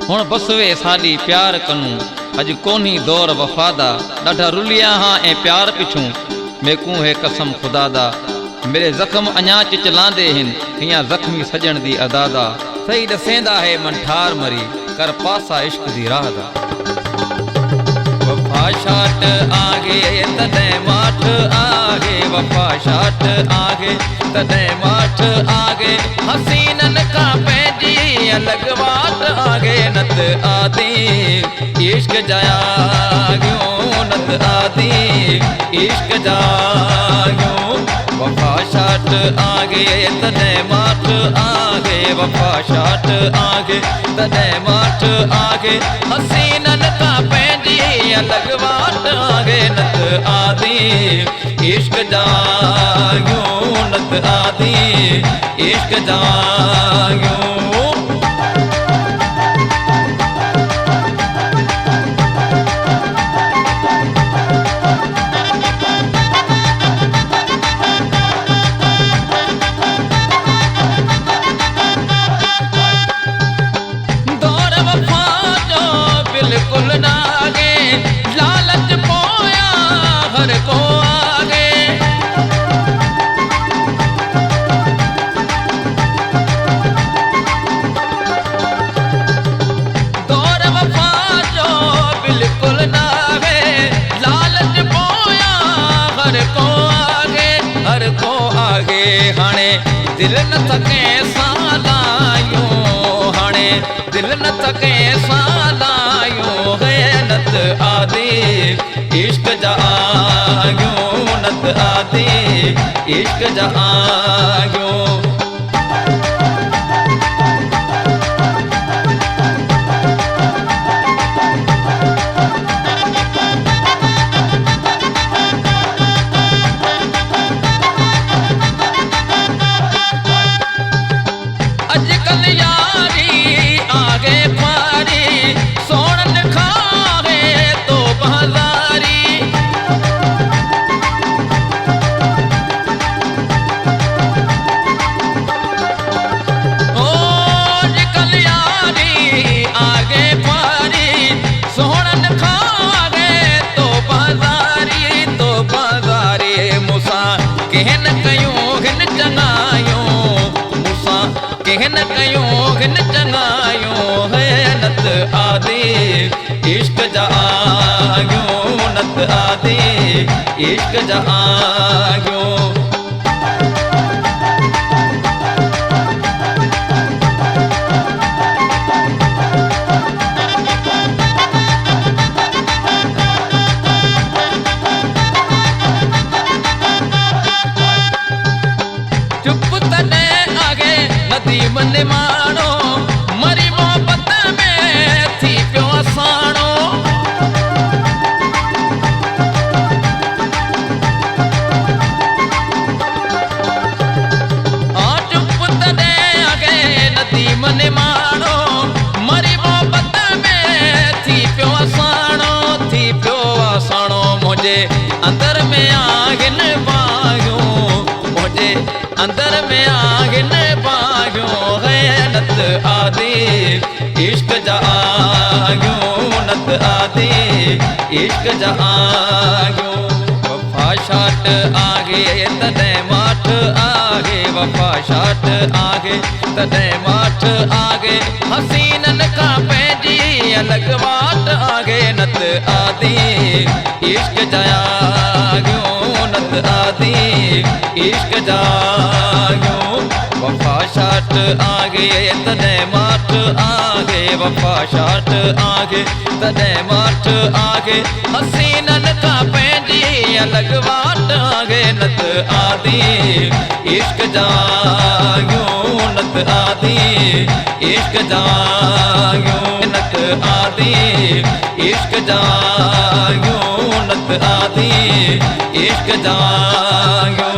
हुण बस वे साडी प्यार कनू अज कोनी दौर वफादा ॾाढा रुलिया हाँ ए प्यार पिछूं मेकू है कसम खुदा दा मेरे जख्म अञा चिचलांदे हिन हियां जख्मी सजण दी अदादा सही दसेंदा है मन ठार मरी कर पासा इश्क दी राह दा वफा शाट आगे तदे माठ आगे वफा शाट आगे तदे माठ आगे हसीनन का पैंजी अलग बात आगे नत आदि इश्क जाग्यो नत आदि इश्क जाग्यो वफा शाट आगे तदे माठ आगे वफा शाट आगे तदे माठ आगे हसीनन का पैंजी अलग बात आगे नत आदि इश्क जाग्यो नत आदि इश्क जाग्यो दिल न थके सालायो हाणे दिल न थके सालायो है नत आदि इश्क जाग्यो नत आदि इश्क जाग्यो कहन कयूं हिन चङायो है नत आदि इश्क जाग्यो नत आदि इश्क जाग्यो मन मानो मरी मोहब्बत में थी प्यो असानो चुप तने आगे नदी मन मानो मरी मोहब्बत में थी प्यो असानो मुझे अंदर में आगिन पायो मुझे अंदर में आगिन पायो है नत आदि इश्क जाग्यो नत आदि इश्क जाग्यो वफा शाट आगे तदे माठ आगे वफा शाट आगे तदे माठ आगे हसीनन का पैंजी अलग बात आगे नत आदि इश्क जाग्यो नत आदि इश्क जाग्यो वफा शाट आगे तदे माठ आगे वफा शाट आगे तदे माठ आगे हसीनन का पैंजी अलग बात आगे नत आदि इश्क जाग्यो नत आदि इश्क जाग्यो नत आदि इश्क जाग्यो नत आदि इश्क जाग्यो